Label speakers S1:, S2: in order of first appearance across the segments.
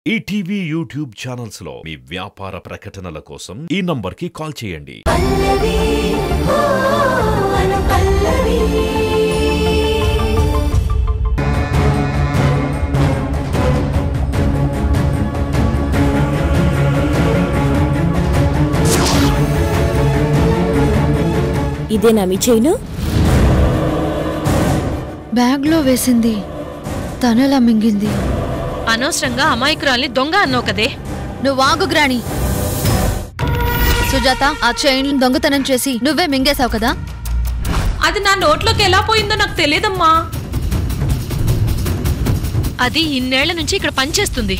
S1: ETV YouTube channels లో మీ వ్యాపార ప్రకటనల కోసం ఈ నంబర్కి కాల్ చేయండి.
S2: ఇదేనా మీ చైను?
S3: బ్యాగ్లో వేసింది తనలా మింగింది.
S4: అనవసరంగా అమాయకురాల్ని దొంగ అన్నావు కదే.
S3: నువ్వు ఆగు గ్రాని. సుజాత, ఆ చైన్ దొంగతనం చేసి నువ్వే మింగేశావు కదా?
S4: అది నా నోట్లోకి ఎలా పోయిందో నాకు తెలియదమ్మా. అది ఇన్నేళ్ల నుంచి ఇక్కడ పనిచేస్తుంది.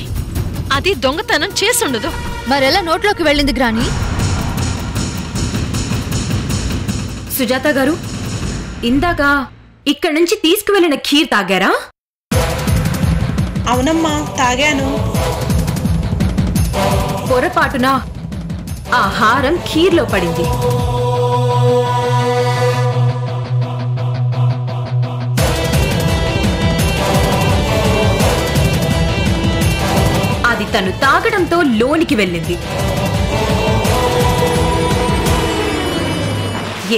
S4: అది దొంగతనం చేసుండదు.
S3: మరెలా నోట్లోకి వెళ్ళింది గ్రాని?
S5: సుజాత గారు, ఇందాక ఇక్కడి నుంచి తీసుకువెళ్ళిన ఖీర్ తాగారా?
S6: అవునమ్మా, తాగాను.
S5: పొరపాటున ఆహారం ఖీర్లో పడింది. అది తను తాగడంతో లోనికి వెళ్ళింది.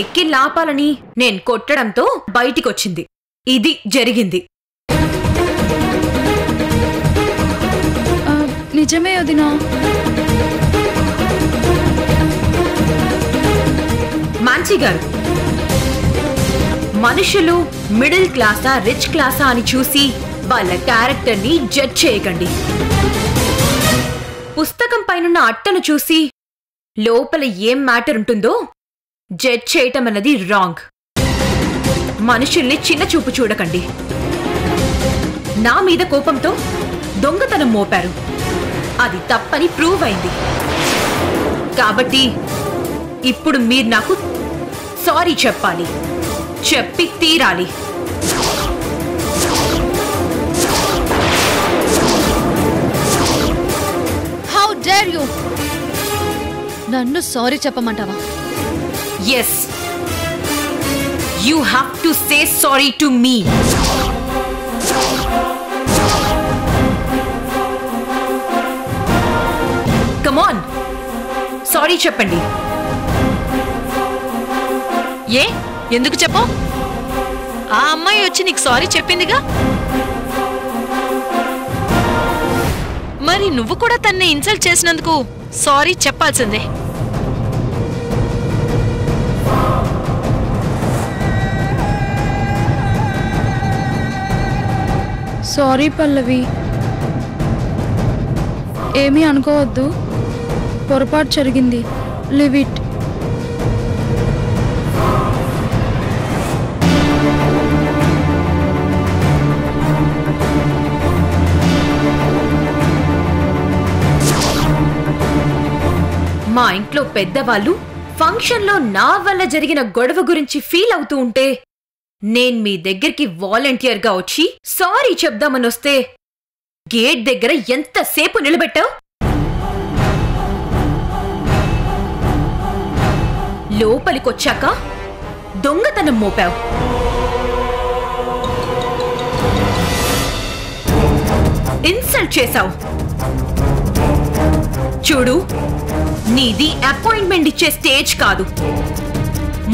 S5: ఎక్కి లాపాలని నేను కొట్టడంతో బయటికొచ్చింది. ఇది జరిగింది.
S3: నిజమే వదినా.
S5: మాన్సీ గారు, మనుషులు మిడిల్ క్లాసా రిచ్ క్లాసా అని చూసి వాళ్ళ క్యారెక్టర్ని జడ్జ్ చేయకండి. పుస్తకం పైనున్న అట్టను చూసి లోపల ఏం మ్యాటర్ ఉంటుందో జడ్జ్ చేయటం అన్నది రాంగ్. మనుషుల్ని చిన్న చూపు చూడకండి. నా మీద కోపంతో దొంగతనం మోపారు. అది తప్పని ప్రూవ్ అయింది. కాబట్టి ఇప్పుడు మీరు నాకు సారీ చెప్పాలి. చెప్పి తీరాలి.
S3: How dare you! నన్ను సారీ చెప్పమంటావా?
S5: Yes, you have to say sorry to me. Come on, sorry చెప్పండి.
S4: ఏ ఎందుకు చెప్పు? ఆ అమ్మాయి వచ్చి నీకు సారీ చెప్పిందిగా. మరి నువ్వు కూడా తన్ని ఇన్సల్ట్ చేసినందుకు సారీ చెప్పాల్సిందే.
S3: సారీ పల్లవి, ఏమీ అనుకోవద్దు. పొరపాటు జరిగింది. Live it.
S5: మా ఇంట్లో పెద్దవాళ్ళు ఫంక్షన్లో నా వల్ల జరిగిన గొడవ గురించి ఫీల్ అవుతూ ఉంటే నేను మీ దగ్గరికి వాలంటీర్గా వచ్చి సారీ చెప్దామని వస్తే గేట్ దగ్గర ఎంతసేపు నిలబెట్టావు? లోపలికొచ్చాక దొంగతనం మోపావు. ఇన్సల్ట్ చేశావు. చూడు, నీది అపాయింట్మెంట్ ఇచ్చే స్టేజ్ కాదు.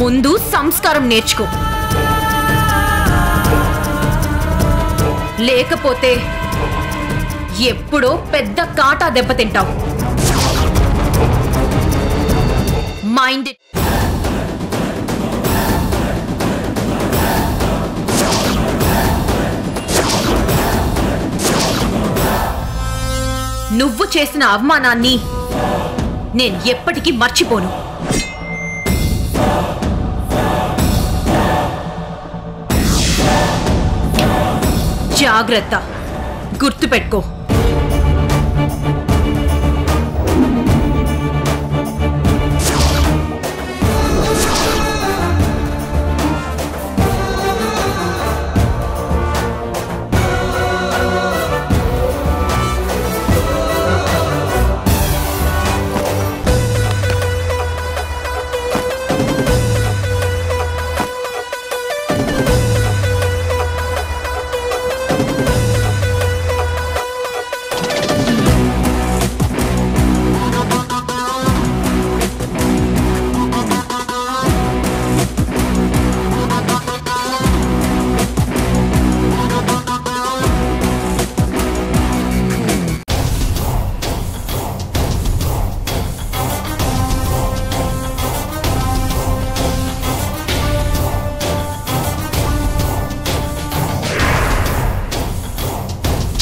S5: ముందు సంస్కారం నేర్చుకో. లేకపోతే ఎప్పుడో పెద్ద కాటా దెబ్బతింటావు. Mind it. నువ్వు చేసిన అవమానాన్ని నేను ఎప్పటికీ మర్చిపోను. జాగ్రత్త, గుర్తుపెట్టుకో.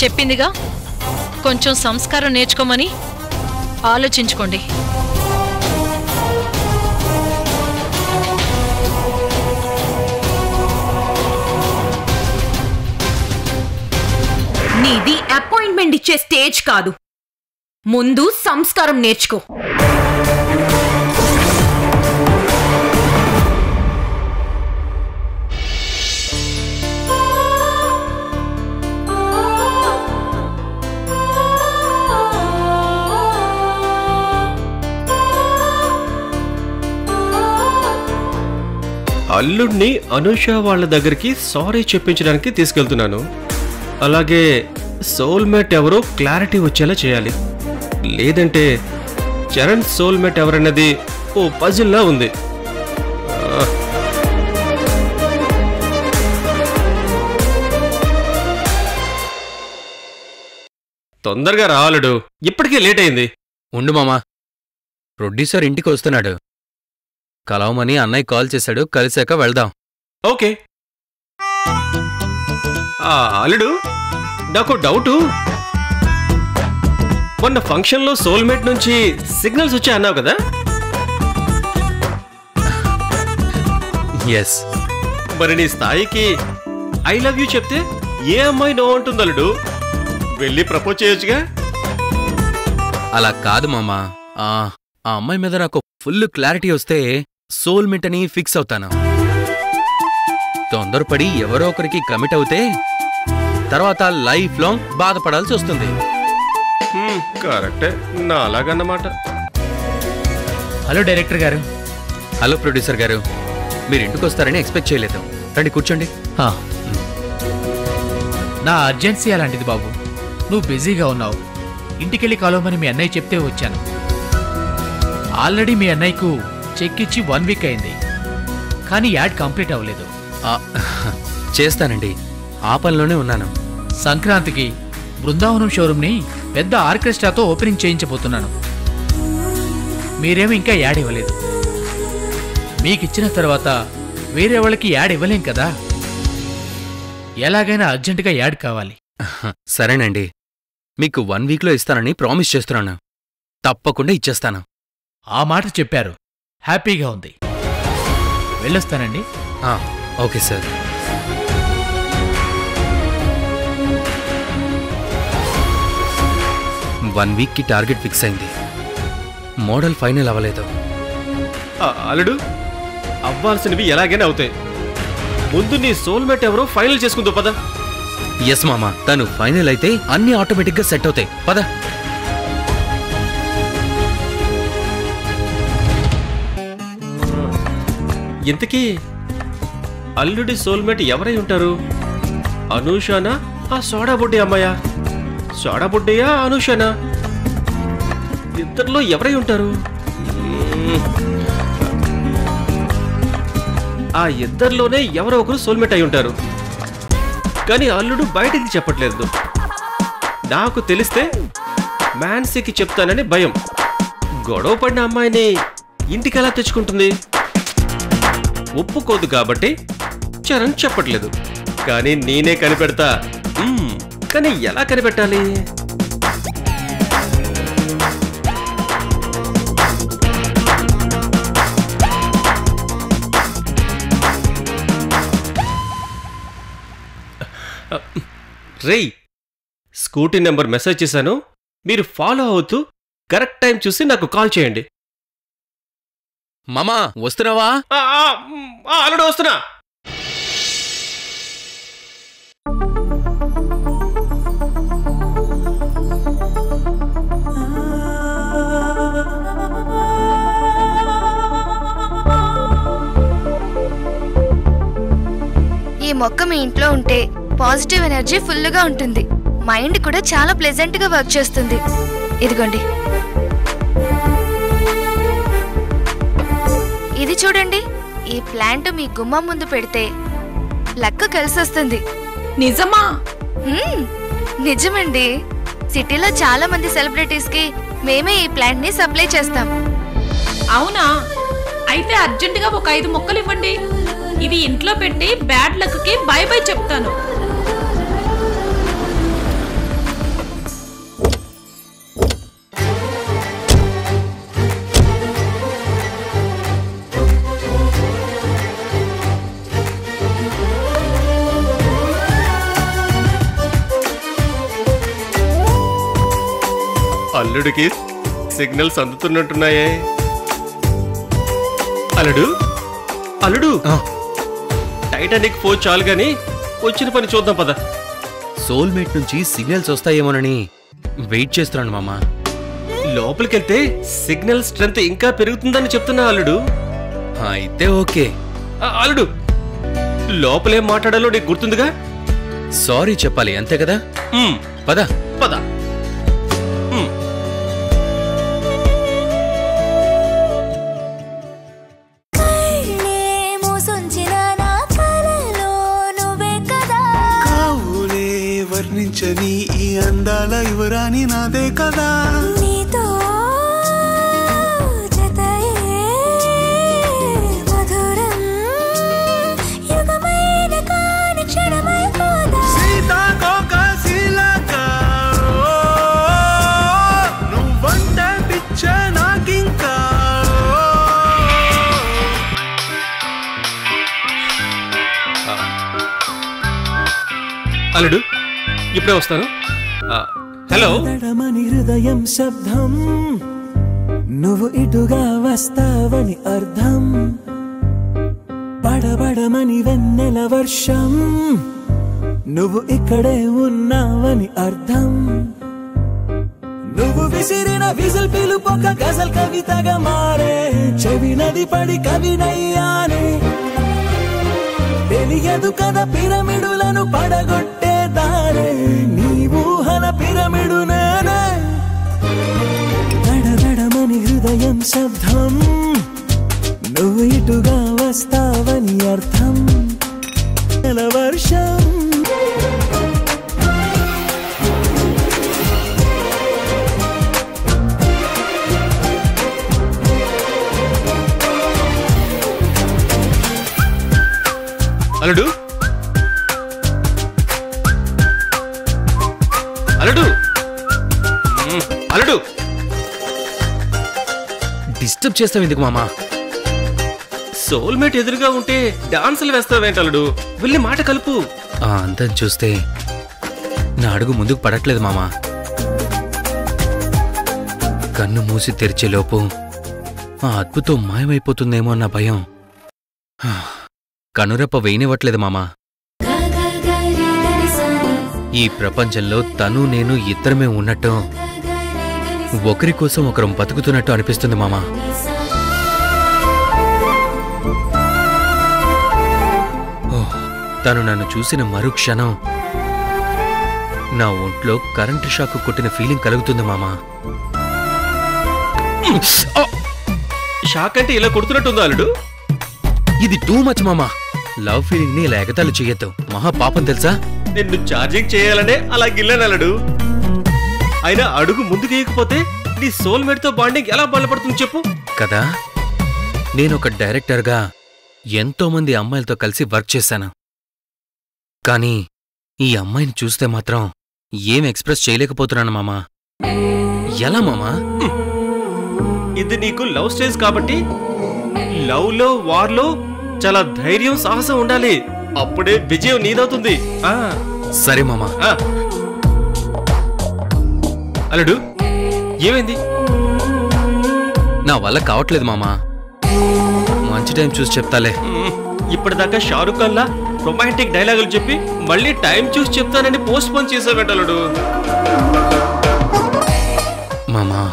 S4: చెప్పిందిగా కొంచెం సంస్కారం నేర్చుకోమని. ఆలోచించుకోండి.
S5: నీది అపాయింట్మెంట్ ఇచ్చే స్టేజ్ కాదు. ముందు సంస్కారం నేర్చుకో.
S6: అల్లుడిని అనూష వాళ్ళ దగ్గరికి సారీ చెప్పించడానికి తీసుకెళ్తున్నాను. అలాగే సోల్మేట్ ఎవరో క్లారిటీ వచ్చేలా చేయాలి. లేదంటే చరణ్ సోల్మేట్ ఎవరన్నది ఓ పజిల్లా ఉంది. తొందరగా రావాలడు, ఇప్పటికే లేట్ అయింది.
S7: ఉండు మామా, ప్రొడ్యూసర్ ఇంటికి వస్తున్నాడు. కలవమని అన్నయ్య కాల్ చేశాడు, కలిశాక వెళ్దాం.
S6: ఓకే. అల్లుడు, నాకు డౌటు. మొన్న ఫంక్షన్లో సోల్మేట్ నుంచి సిగ్నల్స్ వచ్చాయి అన్నావు కదా?
S7: ఎస్.
S6: మరి నీ స్థాయికి ఐ లవ్ యూ చెప్తే ఏ అమ్మాయి నో అంటుంది అల్లుడు? వెళ్ళి ప్రపోజ్ చేయొచ్చుగా.
S7: అలా కాదు మామా, ఆ అమ్మాయి మీద నాకు ఫుల్ క్లారిటీ వస్తే సోల్మేట్ అని ఫిక్స్ అవుతాను. తొందరపడి ఎవరో ఒకరికి కమిట్ అవుతే తర్వాత లైఫ్ లాంగ్ బాధపడాల్సి వస్తుంది.
S6: కరెక్టే, నా అలాగన్నమాట.
S8: హలో డైరెక్టర్ గారు.
S7: హలో ప్రొడ్యూసర్ గారు, మీరు ఇంటికి వస్తారని ఎక్స్పెక్ట్ చేయలేదు. రండి కూర్చోండి.
S8: నా అర్జెన్సీ అలాంటిది బాబు. నువ్వు బిజీగా ఉన్నావు, ఇంటికెళ్ళి కలవమని మీ అన్నయ్య చెప్తే వచ్చాను. ఆల్రెడీ మీ అన్నయ్యకు చెక్ ఇచ్చి 1 వీక్ అయింది, కానీ యాడ్ కంప్లీట్ అవ్వలేదు.
S7: చేస్తానండి, ఆ పనిలోనే ఉన్నాను.
S8: సంక్రాంతికి బృందావనం షోరూమ్ని పెద్ద ఆర్కెస్ట్రాతో ఓపెనింగ్ చేయించబోతున్నాను. మీరేమో ఇంకా యాడ్ ఇవ్వలేదు. మీకిచ్చిన తర్వాత వేరే వాళ్ళకి యాడ్ ఇవ్వలేం కదా. ఎలాగైనా అర్జెంటుగా యాడ్ కావాలి.
S7: సరేనండి, మీకు 1 వీక్లో ఇస్తానని ప్రామిస్ చేస్తున్నాను. తప్పకుండా ఇచ్చేస్తాను.
S8: ఆ మాట చెప్పారు, హ్యాపీగా ఉంది. వెళ్ళొస్తానండి.
S7: Okay sir. వన్ వీక్కి టార్గెట్ ఫిక్స్ అయింది. మోడల్ ఫైనల్ అవ్వలేదు.
S6: అల్లుడు, అవ్వాల్సినవి ఎలాగైనా అవుతాయి. ముందు నీ సోల్మేట్ ఎవరో ఫైనల్ చేసుకుందో పద.
S7: ఎస్ మామా, తను ఫైనల్ అయితే అన్ని ఆటోమేటిక్గా సెట్ అవుతాయి. పద.
S6: ఇంతకీ అల్లుడి సోల్మేట్ ఎవరై ఉంటారు? అనూషానా, ఆ సోడా బుడ్డి అమ్మాయా? సోడా బుడ్డయ్యా, అనూషానా? ఇద్దరిలో ఎవరై ఉంటారు? ఆ ఇద్దరిలోనే ఎవరో ఒకరు సోల్మేట్ అయి ఉంటారు. కానీ అల్లుడు బయటికి చెప్పట్లేదు. నాకు తెలిస్తే మ్యాన్సీకి చెప్తానని భయం. గొడవ పడిన అమ్మాయిని ఇంటికి ఎలా తెచ్చుకుంటుంది? ఒప్పుకోదు కాబట్టి చరణ్ చెప్పట్లేదు. కానీ నేనే కనిపెడతా. కానీ ఎలా కనిపెట్టాలి? రేయ్, స్కూటీ నెంబర్ మెసేజ్ చేశాను, మీరు ఫాలో అవుతూ కరెక్ట్ టైం చూసి నాకు కాల్ చేయండి.
S7: మామా వస్తున్నావా?
S6: అల్లుడు వస్తున్నా.
S9: ఈ మొక్క మీ ఇంట్లో ఉంటే పాజిటివ్ ఎనర్జీ ఫుల్గా ఉంటుంది. మైండ్ కూడా చాలా ప్లెజెంట్ గా వర్క్ చేస్తుంది. ఇదిగోండి, ఇది చూడండి. ఈ ప్లాంట్ మీ గుమ్మం ముందు పెడితే లక్క కలిసొస్తుంది.
S5: నిజమా?
S9: నిజమండి. సిటీలో చాలా మంది సెలబ్రిటీస్ కి మేమే ఈ ప్లాంట్ ని సప్లై చేస్తాం.
S10: అవునా? అయితే అర్జెంటుగా ఒక 5 మొక్కలు ఇవ్వండి. ఇవి ఇంట్లో పెట్టి బ్యాడ్ లక్ కి బై బై చెప్తాను.
S6: అల్లుడికి సిగ్నల్స్ అందుతున్నట్టున్నాయే. అల్లుడు అల్లుడు టైటానిక్ ఫోన్ చాలు గాని వచ్చిన పని చూద్దాం పద.
S7: సోల్మేట్ నుంచి సిగ్నల్స్ వస్తాయేమోనని వెయిట్ చేస్తున్నాను మామా.
S6: లోపలికెళ్తే సిగ్నల్ స్ట్రెంత్ ఇంకా పెరుగుతుందని చెప్తున్నా అల్లుడు.
S7: అయితే ఓకే.
S6: అల్లుడు లోపలేం మాట్లాడాలో నీకు గుర్తుందిగా?
S7: సారీ చెప్పాలి అంతే కదా. పద
S6: పద.
S11: వర్ణించని ఈ అందాల యువరాణి నాదే కదా. నీతో జతయే మధురం యుగమైన కాని క్షణమై పోదా. సీతాకోక శీలక నువ్వంటే పిచ్చ నాకింకా.
S6: అల్లుడు ఇప్పుడే వస్తాను. హలో.
S11: దడమని హృదయం శబ్దం నువ్వు ఇటుగా వస్తావని అర్థం. బడబడమని వెన్నెల వర్షం నువ్వు ఇక్కడే ఉన్నావని అర్థం. నువ్వు విసిరిన విజిల్ పిలుపొక గజల్ కవితగా మారే. చెవి నది పడి కవినయ్యానే. తెలియదు కదా పిరమిడులను పడగొట్టే దారే. నీ ఊహన పిరమిడు నేనే. దడదడమని హృదయం శబ్దం నువ్వు ఇటుగా వస్తావని అర్థం. నెల వర్షం
S6: అల్లుడు అల్లుడు అల్లుడు
S7: డిస్టర్బ్ చేస్తావు ఎందుకు మామా?
S6: సోల్మేట్ ఎదురుగా ఉంటే డాన్సులు వేస్తావేంటి అల్లుడు? వెళ్ళి మాట కలుపు.
S7: ఆ అందం చూస్తే నా అడుగు ముందుకు పడట్లేదు మామా. కన్ను మూసి తెరిచేలోపు ఆ అద్భుతం మాయమైపోతుందేమో అన్న భయం కనురెప్ప వేయనివ్వట్లేదు మామా. ఈ ప్రపంచంలో తను నేను ఇద్దరమే ఉన్నట్టు, ఒకరి కోసం ఒకరం బతుకుతున్నట్టు అనిపిస్తుంది మామా. తను నన్ను చూసిన మరుక్షణం నా ఒంట్లో కరెంటు షాక్ కొట్టిన ఫీలింగ్ కలుగుతుంది మామా.
S6: షాక్ అంటే ఇలా కొడుతున్నట్టుందా అల్లుడు?
S7: ఇది టూ మచ్ మామా. లవ్ ఫీలింగ్ ని ఇలా ఎగతాళి చెయ్యొద్దు, మహా పాపం తెలుసా?
S6: నిన్ను ఛార్జింగ్ చేయాలనే అలా గిల్లనల్లుడు. అయినా అడుగు ముందుకు వేయకపోతే నీ సోల్మేట్ తో బాండింగ్ ఎలా బలపడుతుంది చెప్పు
S7: కదా. నేనొక డైరెక్టర్గా ఎంతో మంది అమ్మాయిలతో కలిసి వర్క్ చేశాను. కానీ ఈ అమ్మాయిని చూస్తే మాత్రం ఏం ఎక్స్ప్రెస్ చేయలేకపోతున్నాను మామా. ఎలా మామా?
S6: ఇది నీకు లవ్ స్టేజ్ కాబట్టి లవ్ లో వార్ లో చాలా ధైర్యం సాహసం ఉండాలి. అప్పుడే విజయం నీదవుతుంది.
S7: సరే మామా.
S6: అల్లుడు ఏమైంది?
S7: నా వల్ల కావట్లేదు మామా. మంచి టైం చూసి చెప్తాలే.
S6: ఇప్పటిదాకా షారుఖ్ ఖాన్ లా రొమాంటిక్ డైలాగులు చెప్పి మళ్ళీ టైం చూసి చెప్తానని పోస్ట్ పోన్ చేసావేంటలుడు.
S7: మామా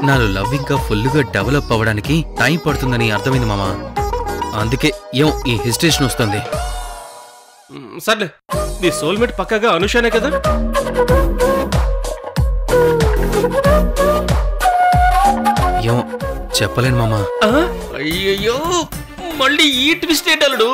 S7: నాలో లవ్ ఇంకా ఫుల్గా డెవలప్ అవ్వడానికి టైం పడుతుందని అర్థమైంది మామా. అందుకే ఏం ఈ హిస్టేషన్ వస్తుంది.
S6: సర్లే, నీ సోల్మేట్ పక్కగా అనుషానే కదా.
S7: ఏం చెప్పలేను మామా.
S6: అయ్యయ్యో మళ్ళీ ఈ ట్విస్ట్ ఏంటలుడు?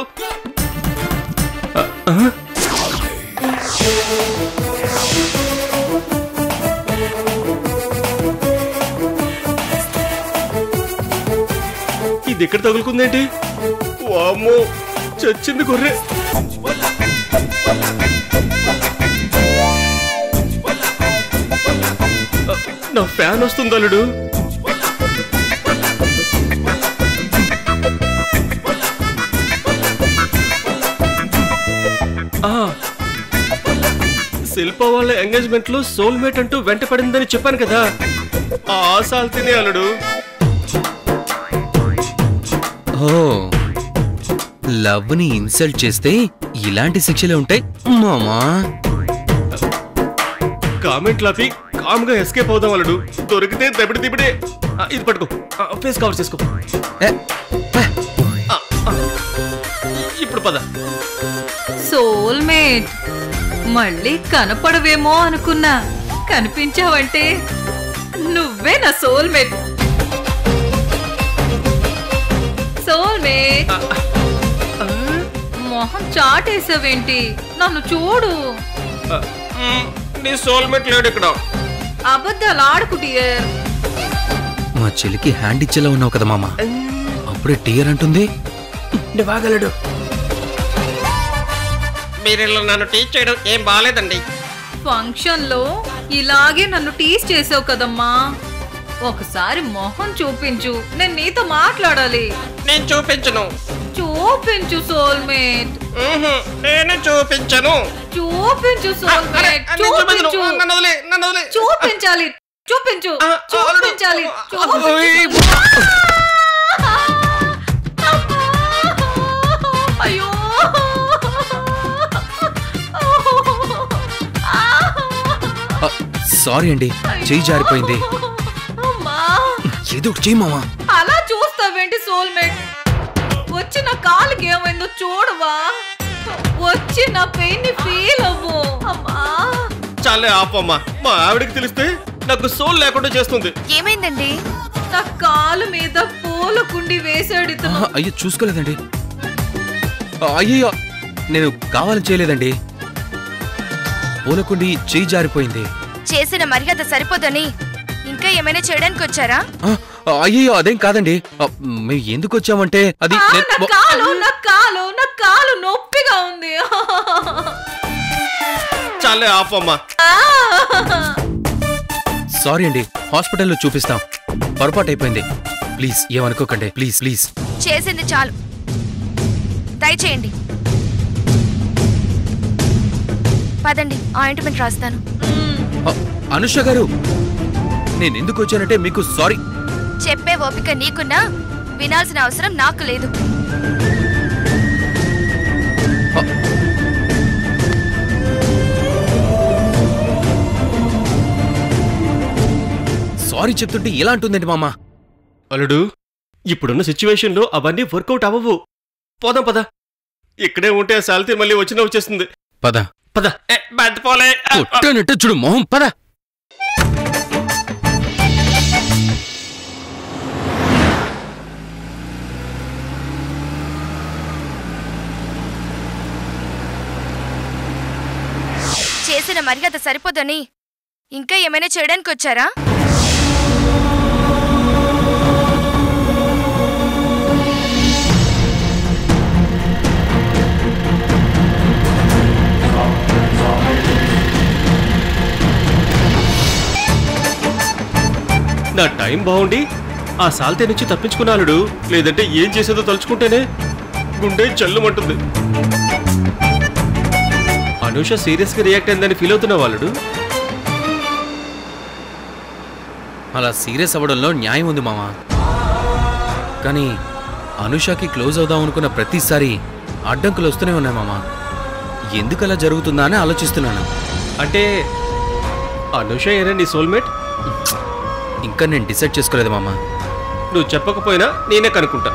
S6: ఇది ఎక్కడ తగులుకుందేంటి? వామ్మో చచ్చింది గొర్రె. నా ఫ్యాన్ వస్తుంది అల్లుడు. శిల్ప వాళ్ళ ఎంగేజ్మెంట్ లో సోల్మేట్ అంటూ వెంట పడిందని చెప్పాను కదా, ఆ సాల్తీనే అల్లుడు.
S7: ఓ, లవ్ ని ఇన్సల్ట్ చేస్తే ఇలాంటి శిక్షలే ఉంటాయి మామా.
S6: కామెంట్ లాపి కామ్ గా ఎస్కేప్ అవుదాం అల్లుడు. దొరికితే దబిడి దిబిడే. ఇది పట్టుకో, ఫేస్ కవర్ చేసుకో. ఇప్పుడు పద.
S4: సోల్మేట్, మళ్ళీ కనపడవేమో అనుకున్నా, కనిపించావంటే నువ్వే నా సోల్మేట్. సోల్మేట్, మొహం చాటేసావేంటి? నన్ను చూడు.
S6: నీ సోల్మేట్ లేడు ఇక్కడ.
S4: అబద్ధాలు ఆడుకు డియర్.
S7: మా చెల్లికి హ్యాండ్ ఇచ్చేలా ఉన్నావు కదా మామ, అప్పుడే టీయర్ అంటుంది.
S6: బాగలడు. మీరు నన్ను టీచ్ చేయడం ఏం బాగాలేదండి.
S4: ఫంక్షన్ లో ఇలాగే నన్ను టీస్ చేసావు కదమ్మా. ఒకసారి మొహం చూపించు, నేను నీతో మాట్లాడాలి.
S6: నేను చూపించను.
S4: చూపించు సోల్మేట్.
S6: నేను చూపించను.
S4: చూపించు సోల్మేట్. చూపించు. చూపించాలి. చూపించు. చూపించాలి. అయ్యో,
S7: సారీ అండి, చెయ్యి జారిపోయింది. ఏదో ఒకటి చెయ్యి మామా.
S4: అలా చూస్తావేంటి సోల్మేట్? వచ్చిన కాలుకి ఏమైందో చూడవా? వచ్చిన పెయిన్ ని ఫీల్ అవ్వు. అమ్మా
S6: చాలే ఆపమ్మా, మా ఆవిడకి తెలిస్తే నాకు సోల్ లేకుండా చేస్తుంది.
S9: ఏమైందండి?
S4: నా కాలు మీద పూల కుండి వేసాడు ఇతను.
S7: అయ్యో చూసుకోలేదండి. అయ్యో నేను కావాలని చేయలేదండి, పూలకుండి చెయ్యి జారిపోయింది.
S9: చేసిన మర్యాద సరిపోదని ఇంకా ఏమైనా చేయడానికి వచ్చారా?
S7: అయ్యో అదేం కాదండి, మేము ఎందుకు వచ్చామంటే అది
S4: నా కాలు నొప్పిగా ఉంది.
S6: చాలే ఆపమ్మా.
S7: సారీ అండి, హాస్పిటల్లో చూపిస్తాం. పొరపాటు అయిపోయింది, ప్లీజ్ ఏమనుకోకండి. Please please.
S9: చేసింది చాలు, దయచేయండి. పదండి, ఆయింట్మెంట్ రాస్తాను.
S7: అనుష గారు, నేను ఎందుకు వచ్చానంటే మీకు సారీ
S9: చెప్పే ఓపిక నీకున్నా వినాల్సిన అవసరం నాకు లేదు.
S7: సారీ చెప్తుంటే ఎలా అంటుందండి మామ?
S6: అల్లుడు, ఇప్పుడున్న సిచ్యువేషన్ లో అవన్నీ వర్కౌట్ అవ్వవు. పోదాం పద. ఇక్కడే ఉంటే సాల్తీ మళ్ళీ వచ్చేస్తుంది.
S7: పద
S6: పద. పోలే
S7: చూడు మొహం. పద.
S9: చేసిన మర్యాద సరిపోదని ఇంకా ఏమైనా చేయడానికి వచ్చారా?
S6: నా టైం బాగుండి ఆ సాల్తే నుంచి తప్పించుకున్నాడు. లేదంటే ఏం చేసేదో తలుచుకుంటేనే గుండె చల్లుమంటుంది. అనుష సీరియస్ గా రియాక్ట్ అయిందని ఫీల్ అవుతున్న వాళ్ళడు.
S7: అలా సీరియస్ అవ్వడంలో న్యాయం ఉంది మామ, కానీ అనుషకి క్లోజ్ అవుదాం అనుకున్న ప్రతిసారి అడ్డంకులు వస్తూనే ఉన్నాయి మామ. ఎందుకు అలా జరుగుతుందా అని ఆలోచిస్తున్నాను.
S6: అంటే అనుష ఏనా నీ సోల్మేట్?
S7: ఇంకా నేను డిసైడ్ చేసుకోలేదు మామ.
S6: నువ్వు చెప్పకపోయినా నేనే కనుక్కుంటా.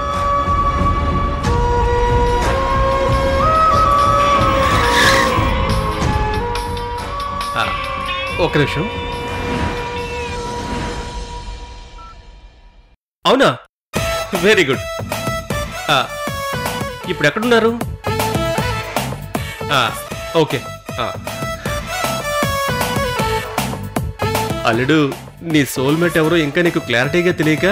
S6: ఒక నిమిషం. అవునా? Very good. ఇప్పుడు ఎక్కడున్నారు? ఓకే. అల్లుడు, నీ సోల్మేట్ ఎవరో ఇంకా నీకు క్లారిటీగా తెలియక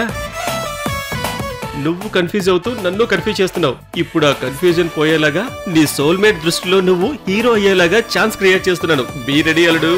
S6: నువ్వు కన్ఫ్యూజ్ అవుతూ నన్ను కన్ఫ్యూజ్ చేస్తున్నావు. ఇప్పుడు ఆ కన్ఫ్యూజన్ పోయేలాగా నీ సోల్మేట్ దృష్టిలో నువ్వు హీరో అయ్యేలాగా ఛాన్స్ క్రియేట్ చేస్తున్నాను. బీ రెడీ అల్లుడు.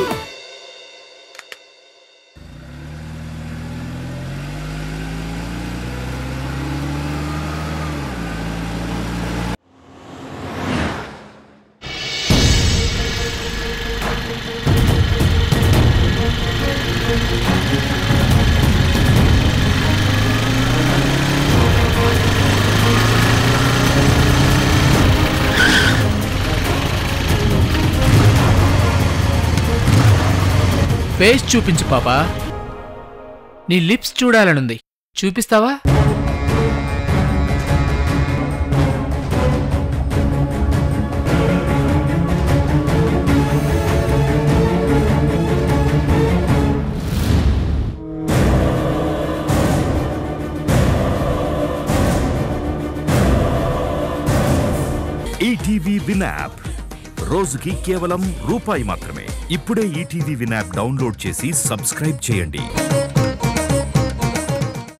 S8: ఫేస్ చూపించు పాపా. నీ లిప్స్ చూడాలనుంది, చూపిస్తావా?
S12: ఈటీవీ విన్ యాప్ రోజుకి కేవలం రూపాయి మాత్రమే. ఇప్పుడే ఈటీవీ విన్ యాప్ డౌన్లోడ్ చేసి సబ్స్క్రైబ్ చేయండి.